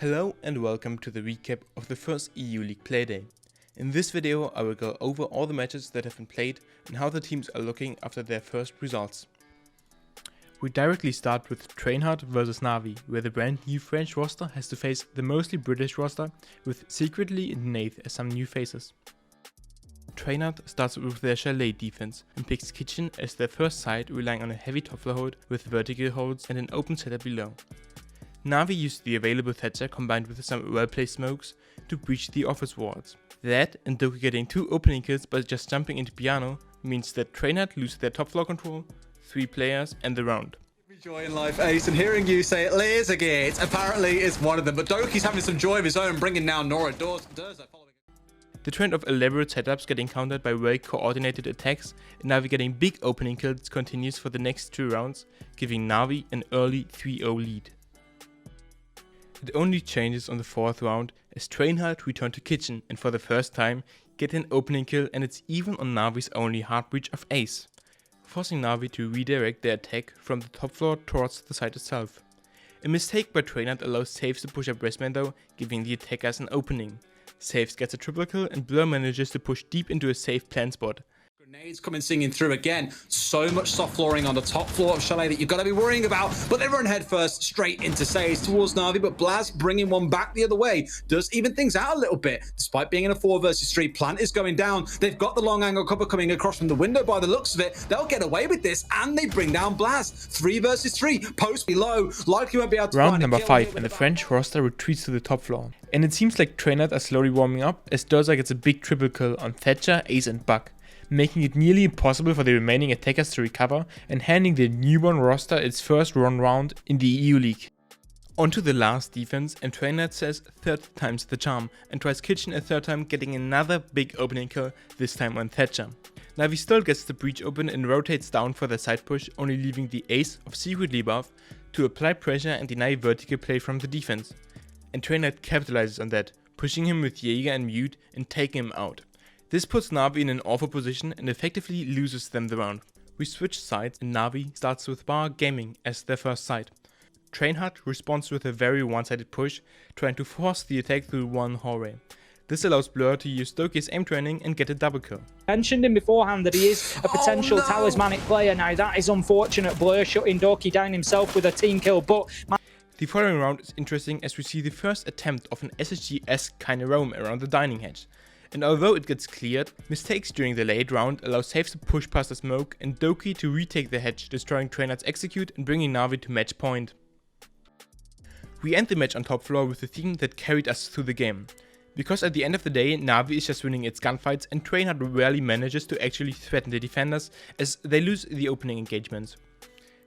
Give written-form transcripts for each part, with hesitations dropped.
Hello and welcome to the recap of the first EU League Playday. In this video I will go over all the matches that have been played and how the teams are looking after their first results. We directly start with Trainhard vs NaVi, where the brand new French roster has to face the mostly British roster with Secretly and Nath as some new faces. Trainhard starts with their chalet defense and picks Kitchen as their first side, relying on a heavy top floor hold with vertical holds and an open setup below. NaVi used the available Thatcher combined with some well-placed smokes to breach the office walls. That and Doki getting 2 opening kills by just jumping into piano means that Trainhard lose their top floor control, 3 players and the round. Joy in life, Ace, and hearing you say laser gates apparently is one of them, but Doki's having some joy of his own, bringing down Nora Durza following. The trend of elaborate setups getting countered by very coordinated attacks and NaVi getting big opening kills continues for the next 2 rounds, giving NaVi an early 3-0 lead. It only changes on the 4th round as Trainhard return to Kitchen and for the first time get an opening kill, and it's even on NaVi's only hard breach of Ace, forcing NaVi to redirect their attack from the top floor towards the site itself. A mistake by Trainhard allows Saves to push up Breastman though, giving the attackers an opening. Saves gets a triple kill and Blur manages to push deep into a safe plan spot. Grenades coming singing through again. So much soft flooring on the top floor of Chalet that you've got to be worrying about. But they run head first straight into Saves towards NaVi. But Blaz bringing one back the other way does even things out a little bit. Despite being in a 4 versus 3, Plant is going down. They've got the long angle cover coming across from the window by the looks of it. They'll get away with this and they bring down Blaz. 3 versus 3. Post below. Likely won't be able to Round number 5 and the French roster retreats to the top floor. And it seems like Trainhard are slowly warming up as Durza gets a big triple kill on Thatcher, Ace and Buck, making it nearly impossible for the remaining attackers to recover and handing the newborn roster its first run round in the EU League. Onto the last defense, and Trainhard says 3rd time's the charm and tries Kitchen a 3rd time, getting another big opening kill, this time on Thatcher. NaVi still gets the breach open and rotates down for the side push, only leaving the Ace of Secretly above to apply pressure and deny vertical play from the defense. And Trainhard capitalizes on that, pushing him with Jaeger and Mute and taking him out. This puts NaVi in an awful position and effectively loses them the round. We switch sides and NaVi starts with Bar Gaming as their first side. Trainhard responds with a very one-sided push, trying to force the attack through one hallway. This allows Blur to use Doki's aim training and get a double kill. Mentioned him beforehand that he is a potential talismanic player. Now that is unfortunate. Blur shutting Doki down himself with a team kill, but the following round is interesting as we see the first attempt of an SSG-esque kind of roam around the dining hedge. And although it gets cleared, mistakes during the late round allow Saves to push past the smoke and Doki to retake the hedge, destroying Trainhard's execute and bringing NaVi to match point. We end the match on top floor with the theme that carried us through the game. Because at the end of the day, NaVi is just winning its gunfights and Trainhard rarely manages to actually threaten the defenders as they lose the opening engagements.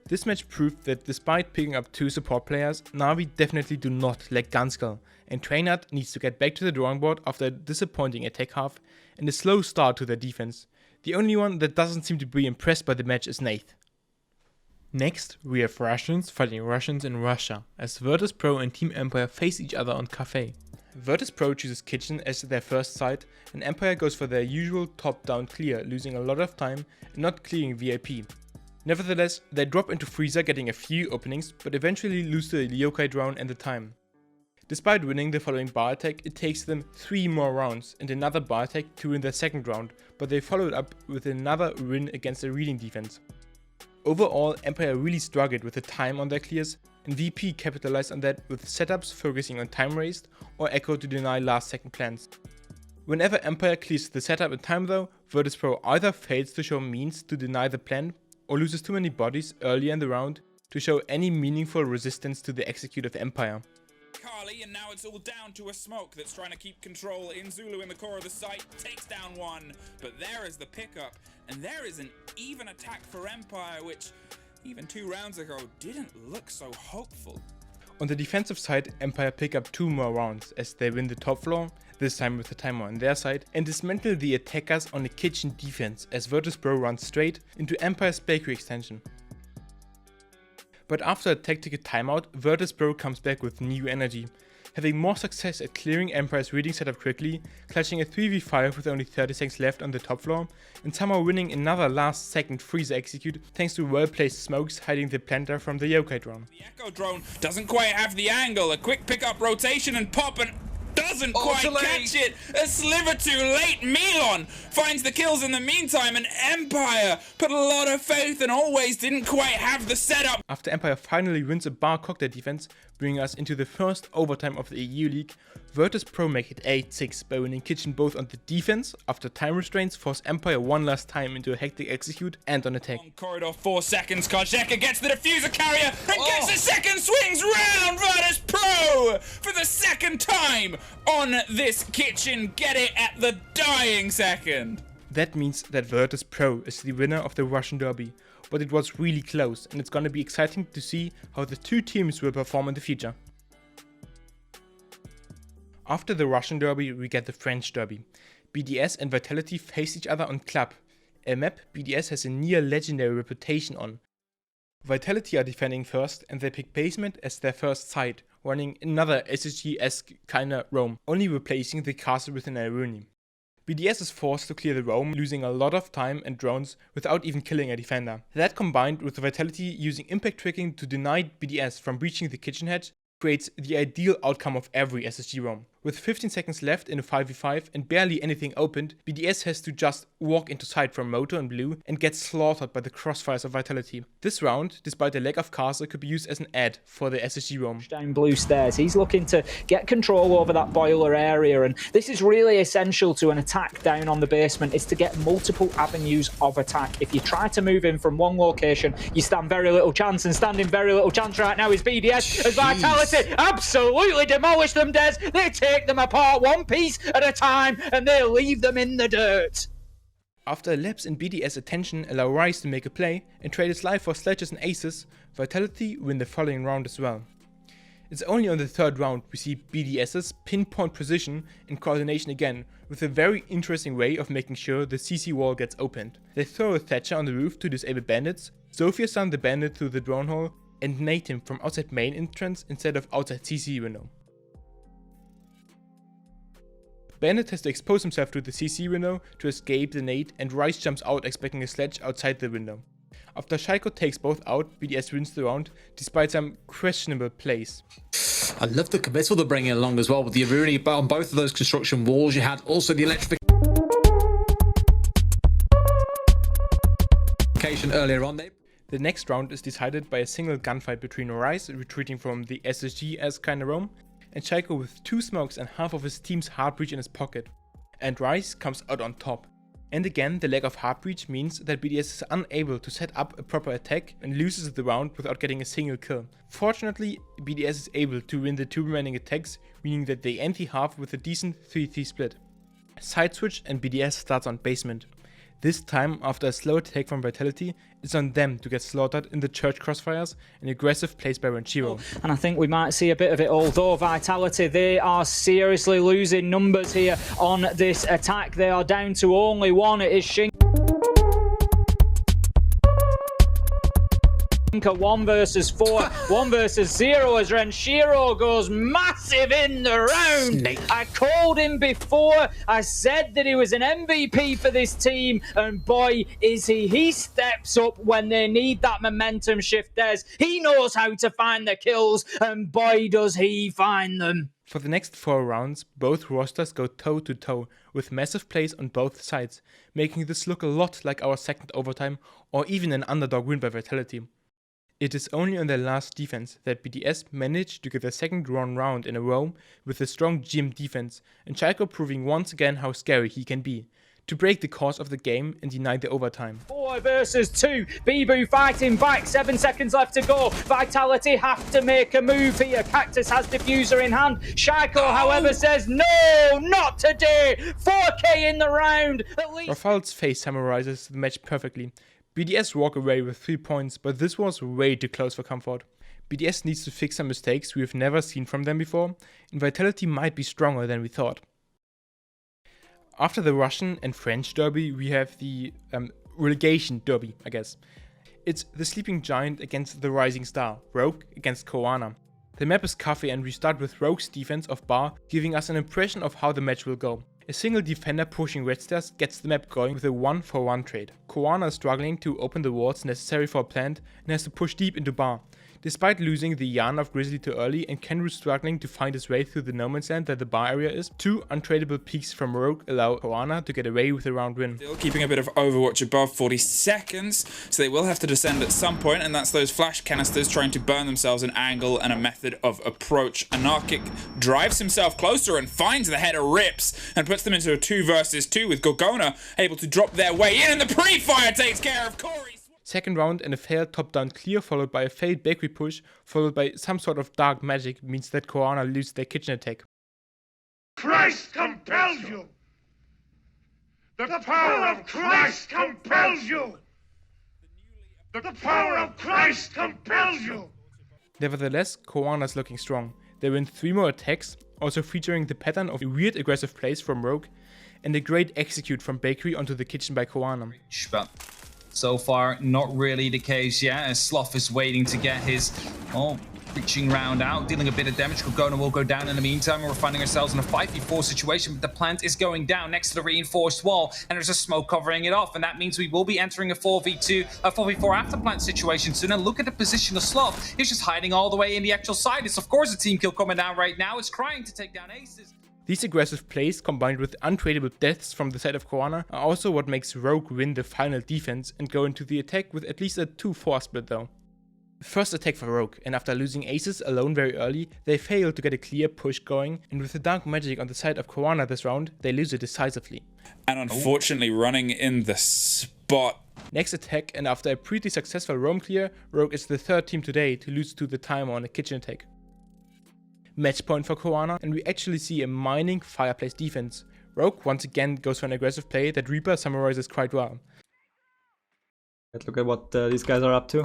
This match proved that despite picking up 2 support players, NaVi definitely do not lack gunskill, and Trainhard needs to get back to the drawing board after a disappointing attack half and a slow start to their defense. The only one that doesn't seem to be impressed by the match is Nath. Next, we have Russians fighting Russians in Russia, as Virtus Pro and Team Empire face each other on Cafe. Virtus Pro chooses Kitchen as their first side, and Empire goes for their usual top-down clear, losing a lot of time and not clearing VIP. Nevertheless, they drop into Freezer, getting a few openings, but eventually lose the Yokai drone and the time. Despite winning the following bar attack, it takes them 3 more rounds and another bar attack to win their second round, but they followed up with another win against a reading defense. Overall, Empire really struggled with the time on their clears, and VP capitalized on that with setups focusing on time raised or Echo to deny last second plans. Whenever Empire clears the setup in time though, Virtus Pro either fails to show means to deny the plan or loses too many bodies early in the round to show any meaningful resistance to the execute of Empire. Carly, and now it's all down to a smoke that's trying to keep control in Zulu in the core of the site, takes down one, but there is the pickup, and there is an even attack for Empire, which even 2 rounds ago didn't look so hopeful. On the defensive side, Empire pick up 2 more rounds as they win the top floor, this time with the timer on their side, and dismantle the attackers on the Kitchen defense as Virtus Pro runs straight into Empire's bakery extension. But after a tactical timeout, Virtus Pro comes back with new energy. having more success at clearing Empire's reading setup quickly, clutching a 3v5 with only 30 seconds left on the top floor, and somehow winning another last second freezer execute thanks to well placed smokes hiding the planter from the Yokai drone. The Echo drone doesn't quite have the angle, a quick pickup rotation and pop, and doesn't quite catch it. A sliver too late. Milon finds the kills in the meantime, and Empire put a lot of faith and always didn't quite have the setup. After Empire finally wins a bar cocktail defense, bringing us into the first overtime of the EU League, Virtus Pro make it 8-6 by winning Kitchen both on the defense, after time restraints force Empire one last time into a hectic execute, and on attack. On corridor 4 seconds, Karjeka gets the diffuser carrier and gets a second swings round. Virtus Pro for the second time on this Kitchen, get it at the dying second. That means that Virtus Pro is the winner of the Russian Derby, but it was really close, and it's gonna be exciting to see how the two teams will perform in the future. After the Russian Derby, we get the French Derby. BDS and Vitality face each other on Club, a map BDS has a near legendary reputation on. Vitality are defending first, and they pick Basement as their first site, running another SSG-esque kinda roam, only replacing the castle with an Iruni. BDS is forced to clear the roam, losing a lot of time and drones without even killing a defender. That, combined with Vitality using impact tracking to deny BDS from breaching the kitchen hedge, creates the ideal outcome of every SSG roam. With 15 seconds left in a 5v5 and barely anything opened, BDS has to just walk into sight from Moto and Blue and get slaughtered by the crossfires of Vitality. This round, despite a lack of castle, could be used as an ad for the SSG roam. Down Blue stairs, he's looking to get control over that boiler area, and this is really essential to an attack down on the basement, is to get multiple avenues of attack. If you try to move in from one location, you stand very little chance, and standing very little chance right now is BDS, as Vitality absolutely demolish them, Des. They take them apart one piece at a time, and they leave them in the dirt. After a lapse in BDS attention allow Rise to make a play and trade his life for sledges and aces, Vitality win the following round as well. It's only on the third round we see BDS's pinpoint precision and coordination again, with a very interesting way of making sure the CC wall gets opened. They throw a Thatcher on the roof to disable bandits, Sophia stun the bandit through the drone hole, and nade him from outside main entrance instead of outside CC window. Bandit has to expose himself to the CC window to escape the nade, and Rice jumps out expecting a sledge outside the window. After Shaiko takes both out, BDS wins the round, despite some questionable plays. I love the committal they're bringing along as well with the Iruni, but on both of those construction walls you had also the electrification earlier on. The next round is decided by a single gunfight between Rise retreating from the SSG as kinda roam, and Shaiko with 2 smokes and half of his team's Heartbreach in his pocket, and Rise comes out on top. And again, the lack of Heartbreach means that BDS is unable to set up a proper attack and loses the round without getting a single kill. Fortunately, BDS is able to win the 2 remaining attacks, meaning that they end the half with a decent 3-3 split. Side switch and BDS starts on Basement. This time, after a slow attack from Vitality, it's on them to get slaughtered in the church crossfires, an aggressive plays by Ranchiro. And I think we might see a bit of it, although Vitality, they are seriously losing numbers here on this attack. They are down to only 1, it is Shinka 1 versus 4, 1 versus 0 as Ranchiro goes massive in the round. Snake. I called him before, I said that he was an MVP for this team, and boy is he. He steps up when they need that momentum shift. He knows how to find the kills, and boy does he find them. For the next 4 rounds, both rosters go toe to toe with massive plays on both sides, making this look a lot like our second overtime or even an underdog win by Vitality. It is only on their last defense that BDS managed to get their second run round in a row with a strong gym defense, and Shaiko proving once again how scary he can be, to break the course of the game and deny the overtime. 4 versus 2, Bibu fighting back, 7 seconds left to go. Vitality have to make a move here. Cactus has diffuser in hand. Shaiko, however, says no, not today. 4k in the round. At least Rafal's face summarizes the match perfectly. BDS walk away with 3 points, but this was way too close for comfort. BDS needs to fix some mistakes we have never seen from them before, and Vitality might be stronger than we thought. After the Russian and French derby, we have the relegation derby, I guess. It's the sleeping giant against the rising star, Rogue against Cowana. The map is coffee and we start with Rogue's defense of bar, giving us an impression of how the match will go. A single defender pushing red stairs gets the map going with a 1-for-1 trade. Cowana is struggling to open the walls necessary for a plant and has to push deep into bar. Despite losing the Yarn of Grizzly too early and Kenru struggling to find his way through the no man's land that the bar area is, 2 untradeable peaks from Rogue allow Cowana to get away with a round win. Still keeping a bit of Overwatch above 40 seconds, so they will have to descend at some point, and that's those flash canisters trying to burn themselves an angle and a method of approach. Anarchic drives himself closer and finds the header rips and puts them into a 2 versus 2 with Cowana able to drop their way in, and the pre-fire takes care of Corey. Second round and a failed top-down clear followed by a failed bakery push followed by some sort of dark magic means that Cowana loses their kitchen attack. Christ compels you! The power of Christ compels you! The power of Christ compels you! Nevertheless, Cowana is looking strong. They win 3 more attacks, also featuring the pattern of weird aggressive plays from Rogue and a great execute from Bakery onto the kitchen by Cowana. But so far, not really the case yet, as Sloth is waiting to get his, reaching round out, dealing a bit of damage. Cowana will go down in the meantime, and we're finding ourselves in a 5v4 situation, but the plant is going down next to the reinforced wall, and there's a smoke covering it off, and that means we will be entering a 4v4 after plant situation soon. And look at the position of Sloth. He's just hiding all the way in the actual side. It's of course a team kill coming down right now. It's crying to take down aces. These aggressive plays combined with untradeable deaths from the side of Cowana are also what makes Rogue win the final defense and go into the attack with at least a 2-4 split though. First attack for Rogue, and after losing aces alone very early, they fail to get a clear push going, and with the dark magic on the side of Cowana this round, they lose it decisively. And unfortunately running in the spot. Next attack, and after a pretty successful roam clear, Rogue is the 3rd team today to lose to the timer on a kitchen attack. Match point for Cowana, and we actually see a mining fireplace defense. Rogue once again goes for an aggressive play that Reaper summarizes quite well. Let's look at what these guys are up to.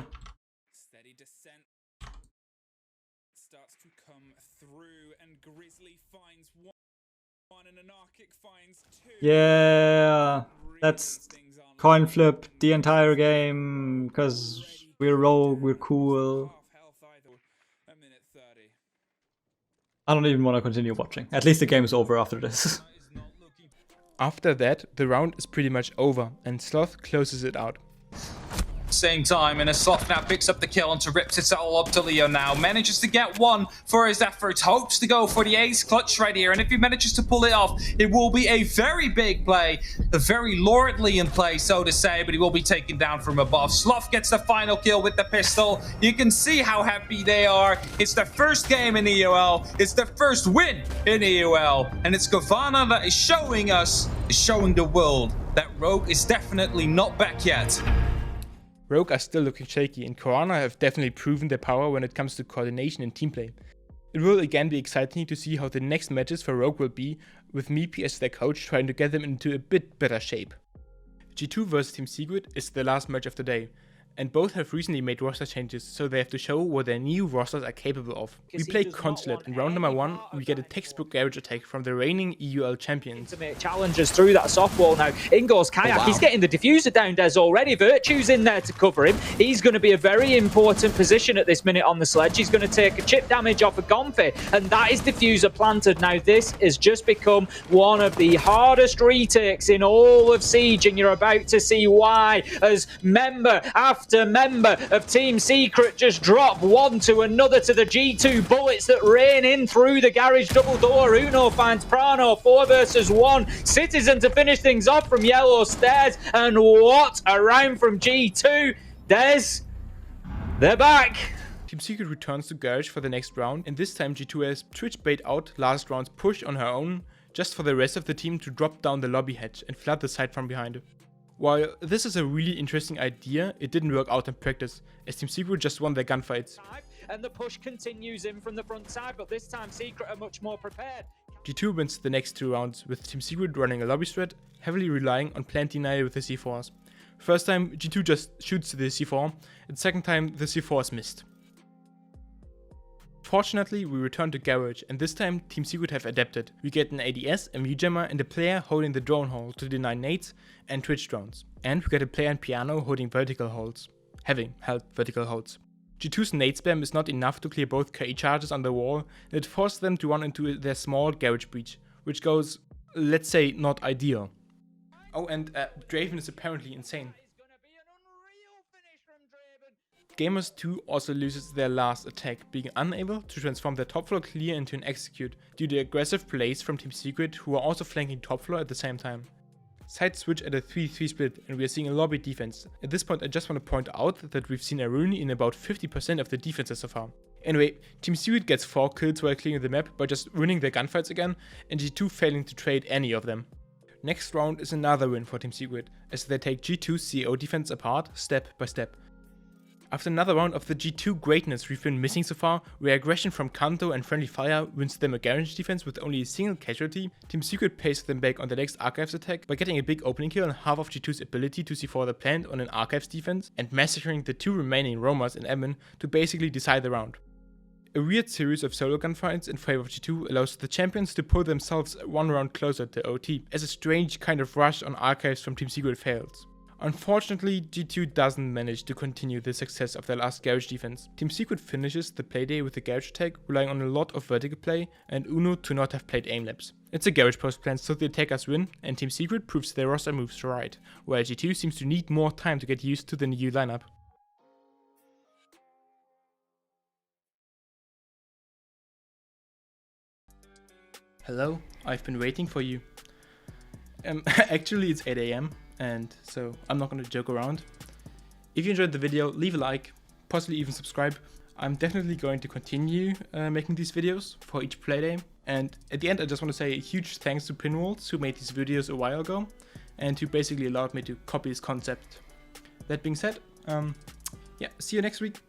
Steady descent starts to come through, and Grizzly finds one and Anarchic finds 2. Yeah, let's coin flip the entire game, because we're Rogue, we're cool. I don't even want to continue watching. At least the game is over after this. After that, the round is pretty much over, and Sloth closes it out. Same time, and as Sloth now picks up the kill and rips it all up to Leo now. Manages to get 1 for his efforts. Hopes to go for the ace clutch right here. And if he manages to pull it off, it will be a very big play. A very Lordlian play, so to say, but he will be taken down from above. Sloth gets the final kill with the pistol. You can see how happy they are. It's their first game in EUL. It's their first win in EUL. And it's Cowana that is showing the world that Rogue is definitely not back yet. Rogue are still looking shaky, and Cowana have definitely proven their power when it comes to coordination and team play. It will again be exciting to see how the next matches for Rogue will be, with Meepy as their coach trying to get them into a bit better shape. G2 vs Team Secret is the last match of the day, and both have recently made roster changes, so they have to show what their new rosters are capable of. We play Consulate, and round number 1 we get a textbook garage attack from the reigning EUL champions. To make challenges through that soft wall now. In goes Kayak. He's getting the diffuser down Des already. Virtue's in there to cover him. He's going to be a very important position at this minute on the sledge. He's going to take a chip damage off of Gonfi, and that is diffuser planted. Now this has just become one of the hardest retakes in all of Siege, and you're about to see why, as member after member of Team Secret just drop one to another to the G2 bullets that rain in through the garage double door. Uno finds Prano, 4 versus 1. Citizen to finish things off from Yellow Stairs, and what a round from G2. Des, they're back. Team Secret returns to garage for the next round, and this time G2 has Twitch bait out last round's push on her own, just for the rest of the team to drop down the lobby hatch and flood the site from behind. While this is a really interesting idea, it didn't work out in practice, as Team Secret just won their gunfights. And the push continues in from the front side, but this time Secret are much more prepared. G2 wins the next 2 rounds, with Team Secret running a lobby strat, heavily relying on plant denial with the C4s. First time G2 just shoots the C4, and second time the C4 is missed. Fortunately, we return to garage, and this time Team Secret have adapted. We get an ADS, a Jammer, and a player holding the drone hole to deny nades and Twitch drones. And we get a player and piano holding vertical holds. Having held vertical holds. G2's nade spam is not enough to clear both KE charges on the wall, and it forces them to run into their small garage breach, which goes, let's say, not ideal. Oh, and Draven is apparently insane. Gamers 2 also loses their last attack, being unable to transform their top floor clear into an execute due to aggressive plays from Team Secret, who are also flanking top floor at the same time. Sides switch at a 3-3 split, and we are seeing a lobby defense. At this point I just want to point out that we've seen Aruni in about 50% of the defenses so far. Anyway, Team Secret gets 4 kills while clearing the map by just winning their gunfights again, and G2 failing to trade any of them. Next round is another win for Team Secret, as they take G2's CO defense apart step by step. After another round of the G2 greatness we've been missing so far, where aggression from Kanto and friendly fire wins them a garage defense with only a single casualty, Team Secret pays them back on the next Archives attack by getting a big opening kill and half of G2's ability to C4 the plant on an Archives defense and massacring the 2 remaining roamers in admin to basically decide the round. A weird series of solo gunfights in favor of G2 allows the champions to pull themselves 1 round closer to OT, as a strange kind of rush on Archives from Team Secret fails. Unfortunately, G2 doesn't manage to continue the success of their last garage defense. Team Secret finishes the playday with a garage attack, relying on a lot of vertical play, and Uno to not have played aim labs. It's a garage post plan, so the attackers win, and Team Secret proves their roster moves right, while G2 seems to need more time to get used to the new lineup. Hello, I've been waiting for you. Actually it's 8 AM. And so I'm not going to joke around. If you enjoyed the video, leave a like, possibly even subscribe. I'm definitely going to continue making these videos for each playday. And at the end I just want to say a huge thanks to Pinwolds, who made these videos a while ago and who basically allowed me to copy this concept. That being said, yeah, see you next week.